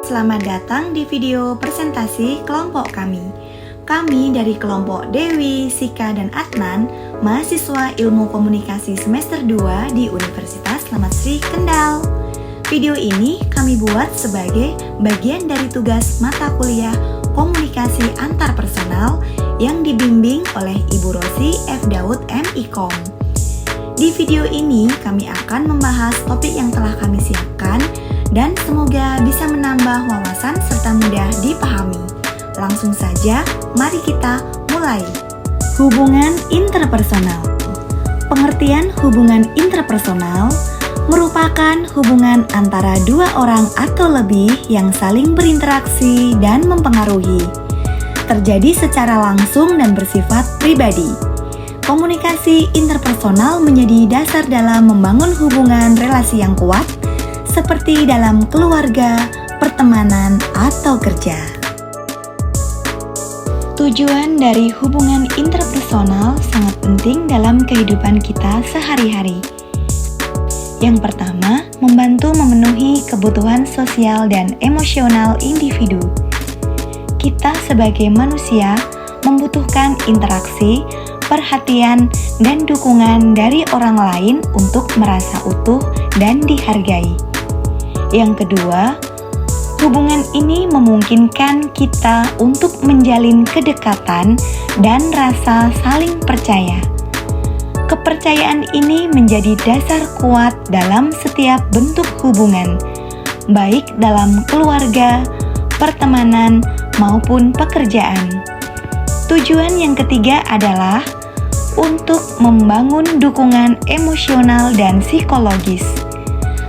selamat datang di video presentasi kelompok kami. Kami dari kelompok Dewi, Sika, dan Adnan, mahasiswa Ilmu Komunikasi semester 2 di Universitas Slamet Sri Kendal. Video ini kami buat sebagai bagian dari tugas mata kuliah Komunikasi Antarpersonal yang dibimbing oleh Ibu Rosi F. Daud M.Ikom. Di video ini kami akan membahas topik yang telah kami siapkan dan semoga bisa menambah wawasan serta mudah dipahami. Langsung saja, mari kita mulai. Hubungan interpersonal. Pengertian hubungan interpersonal merupakan hubungan antara dua orang atau lebih yang saling berinteraksi dan mempengaruhi. Terjadi secara langsung dan bersifat pribadi. Komunikasi interpersonal menjadi dasar dalam membangun hubungan relasi yang kuat, seperti dalam keluarga, pertemanan, atau kerja. Tujuan dari hubungan interpersonal sangat penting dalam kehidupan kita sehari-hari. Yang pertama, membantu memenuhi kebutuhan sosial dan emosional individu. Kita sebagai manusia membutuhkan interaksi, perhatian, dan dukungan dari orang lain untuk merasa utuh dan dihargai. Yang kedua, hubungan ini memungkinkan kita untuk menjalin kedekatan dan rasa saling percaya. Kepercayaan ini menjadi dasar kuat dalam setiap bentuk hubungan, baik dalam keluarga, pertemanan, maupun pekerjaan. Tujuan yang ketiga adalah untuk membangun dukungan emosional dan psikologis.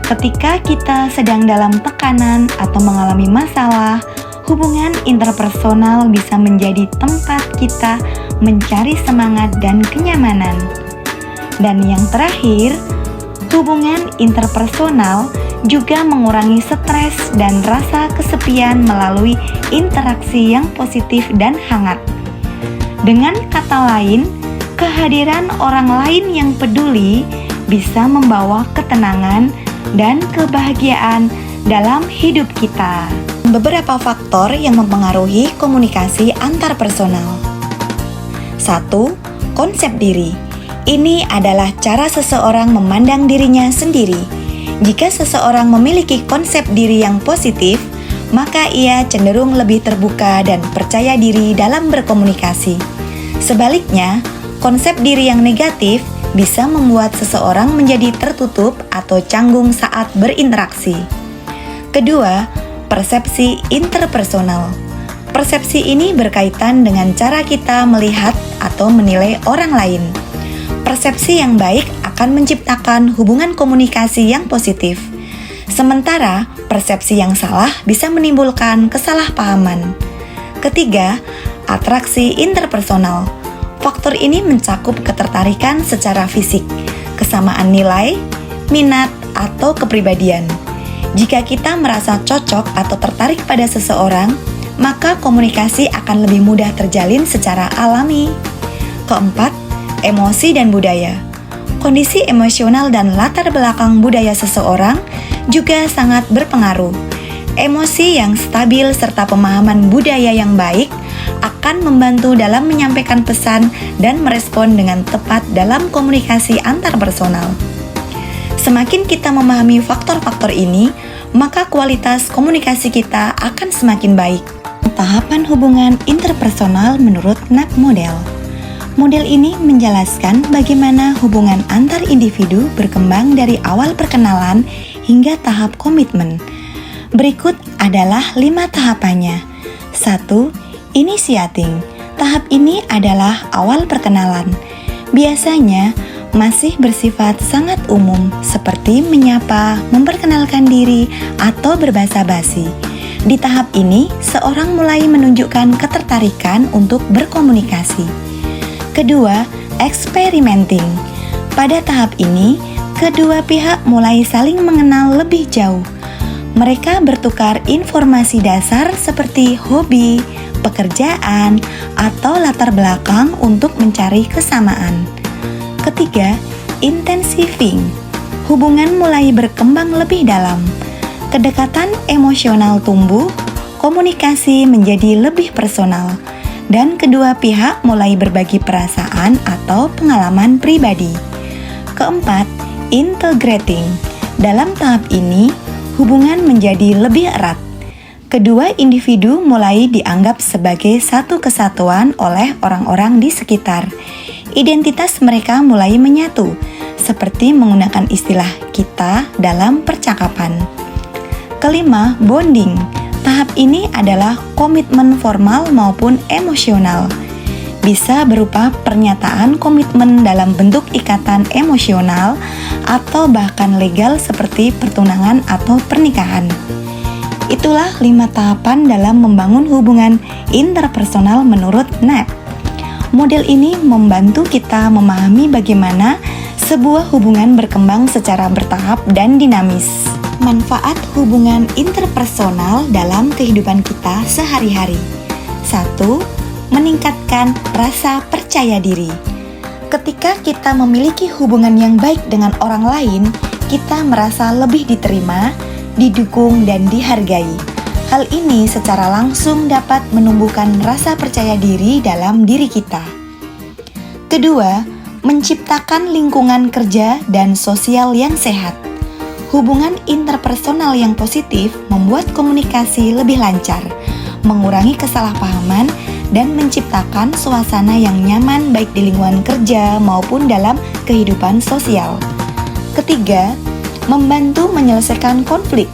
Ketika kita sedang dalam tekanan atau mengalami masalah, hubungan interpersonal bisa menjadi tempat kita mencari semangat dan kenyamanan. Dan yang terakhir, hubungan interpersonal juga mengurangi stres dan rasa kesepian melalui interaksi yang positif dan hangat. Dengan kata lain, kehadiran orang lain yang peduli bisa membawa ketenangan dan kebahagiaan dalam hidup kita. Beberapa faktor yang mempengaruhi komunikasi antarpersonal. 1. Konsep diri. Ini adalah cara seseorang memandang dirinya sendiri. Jika seseorang memiliki konsep diri yang positif, maka ia cenderung lebih terbuka dan percaya diri dalam berkomunikasi. Sebaliknya, konsep diri yang negatif bisa membuat seseorang menjadi tertutup atau canggung saat berinteraksi. Kedua, persepsi interpersonal. Persepsi ini berkaitan dengan cara kita melihat atau menilai orang lain. Persepsi yang baik akan menciptakan hubungan komunikasi yang positif. Sementara, persepsi yang salah bisa menimbulkan kesalahpahaman. Ketiga, atraksi interpersonal. Faktor ini mencakup ketertarikan secara fisik, kesamaan nilai, minat, atau kepribadian. Jika kita merasa cocok atau tertarik pada seseorang, maka komunikasi akan lebih mudah terjalin secara alami. Keempat, emosi dan budaya. Kondisi emosional dan latar belakang budaya seseorang juga sangat berpengaruh. Emosi yang stabil serta pemahaman budaya yang baik akan membantu dalam menyampaikan pesan dan merespon dengan tepat dalam komunikasi antarpersonal. Semakin kita memahami faktor-faktor ini, maka kualitas komunikasi kita akan semakin baik. Tahapan hubungan interpersonal menurut NAP Model. Model ini menjelaskan bagaimana hubungan antar individu berkembang dari awal perkenalan hingga tahap komitmen. Berikut adalah 5 tahapannya. 1. Initiating. Tahap ini adalah awal perkenalan. Biasanya masih bersifat sangat umum, seperti menyapa, memperkenalkan diri, atau berbahasa basi. Di tahap ini, seorang mulai menunjukkan ketertarikan untuk berkomunikasi. Kedua, experimenting. Pada tahap ini, kedua pihak mulai saling mengenal lebih jauh. Mereka bertukar informasi dasar seperti hobi, pekerjaan, atau latar belakang untuk mencari kesamaan. Ketiga, intensifying. Hubungan mulai berkembang lebih dalam. kedekatan emosional tumbuh, komunikasi menjadi lebih personal, dan kedua pihak mulai berbagi perasaan atau pengalaman pribadi. Keempat, integrating. Dalam tahap ini, hubungan menjadi lebih erat. Kedua individu mulai dianggap sebagai satu kesatuan oleh orang-orang di sekitar. Identitas mereka mulai menyatu, seperti menggunakan istilah kita dalam percakapan. Kelima, bonding. Tahap ini adalah komitmen formal maupun emosional. Bisa berupa pernyataan komitmen dalam bentuk ikatan emosional atau bahkan legal seperti pertunangan atau pernikahan. Itulah 5 tahapan dalam membangun hubungan interpersonal menurut Knapp. Model ini membantu kita memahami bagaimana sebuah hubungan berkembang secara bertahap dan dinamis. Manfaat hubungan interpersonal dalam kehidupan kita sehari-hari. 1. Meningkatkan rasa percaya diri. Ketika kita memiliki hubungan yang baik dengan orang lain, kita merasa lebih diterima, didukung, dan dihargai. Hal ini secara langsung dapat menumbuhkan rasa percaya diri dalam diri kita. Kedua, menciptakan lingkungan kerja dan sosial yang sehat. Hubungan interpersonal yang positif membuat komunikasi lebih lancar, mengurangi kesalahpahaman, dan menciptakan suasana yang nyaman baik di lingkungan kerja maupun dalam kehidupan sosial. Ketiga, membantu menyelesaikan konflik.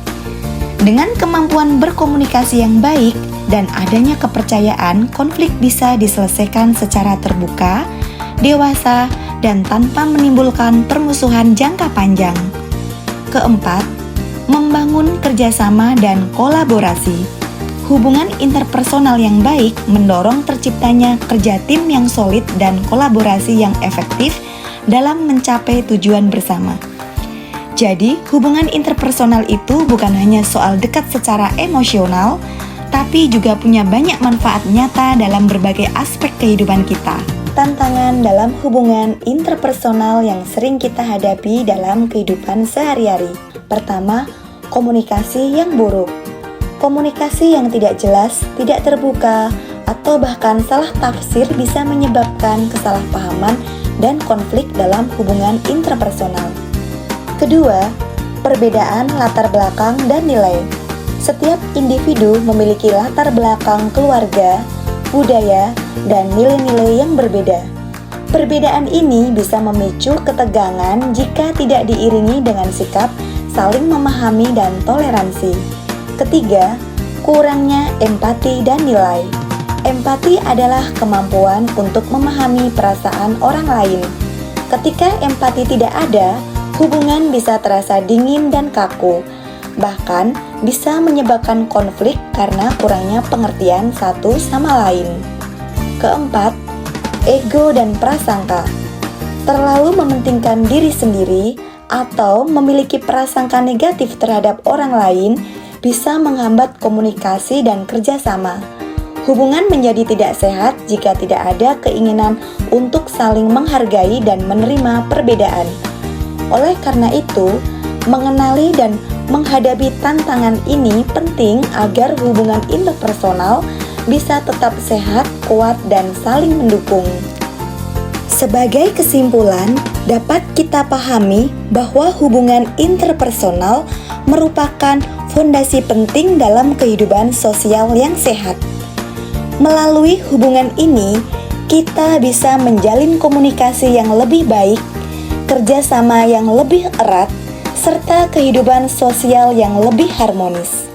Dengan kemampuan berkomunikasi yang baik dan adanya kepercayaan, konflik bisa diselesaikan secara terbuka, dewasa, dan tanpa menimbulkan permusuhan jangka panjang. Keempat, membangun kerjasama dan kolaborasi. Hubungan interpersonal yang baik mendorong terciptanya kerja tim yang solid dan kolaborasi yang efektif dalam mencapai tujuan bersama. Jadi, hubungan interpersonal itu bukan hanya soal dekat secara emosional, tapi juga punya banyak manfaat nyata dalam berbagai aspek kehidupan kita. Tantangan dalam hubungan interpersonal yang sering kita hadapi dalam kehidupan sehari-hari. Pertama, komunikasi yang buruk. Komunikasi yang tidak jelas, tidak terbuka, atau bahkan salah tafsir bisa menyebabkan kesalahpahaman dan konflik dalam hubungan interpersonal. Kedua, perbedaan latar belakang dan nilai. Setiap individu memiliki latar belakang keluarga, budaya, dan nilai-nilai yang berbeda. Perbedaan ini bisa memicu ketegangan jika tidak diiringi dengan sikap saling memahami dan toleransi. Ketiga, kurangnya empati dan nilai. Empati adalah kemampuan untuk memahami perasaan orang lain. Ketika empati tidak ada, hubungan bisa terasa dingin dan kaku, bahkan bisa menyebabkan konflik karena kurangnya pengertian satu sama lain. Keempat, ego dan prasangka. Terlalu mementingkan diri sendiri atau memiliki prasangka negatif terhadap orang lain bisa menghambat komunikasi dan kerjasama. Hubungan menjadi tidak sehat jika tidak ada keinginan untuk saling menghargai dan menerima perbedaan. Oleh karena itu, mengenali dan menghadapi tantangan ini penting agar hubungan interpersonal bisa tetap sehat, kuat, dan saling mendukung. Sebagai kesimpulan, dapat kita pahami bahwa hubungan interpersonal merupakan fondasi penting dalam kehidupan sosial yang sehat. Melalui hubungan ini, kita bisa menjalin komunikasi yang lebih baik, kerjasama yang lebih erat, serta kehidupan sosial yang lebih harmonis.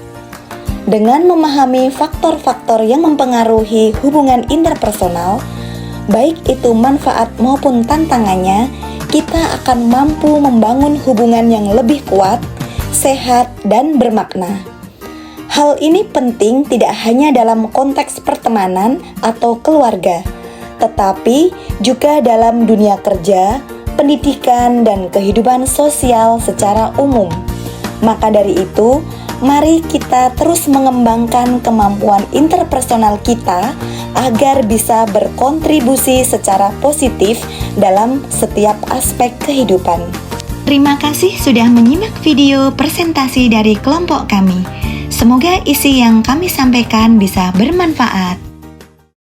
Dengan memahami faktor-faktor yang mempengaruhi hubungan interpersonal, baik itu manfaat maupun tantangannya, kita akan mampu membangun hubungan yang lebih kuat, sehat, dan bermakna. Hal ini penting tidak hanya dalam konteks pertemanan atau keluarga, tetapi juga dalam dunia kerja, pendidikan, dan kehidupan sosial secara umum. Maka dari itu, mari kita terus mengembangkan kemampuan interpersonal kita agar bisa berkontribusi secara positif dalam setiap aspek kehidupan. Terima kasih sudah menyimak video presentasi dari kelompok kami. Semoga isi yang kami sampaikan bisa bermanfaat.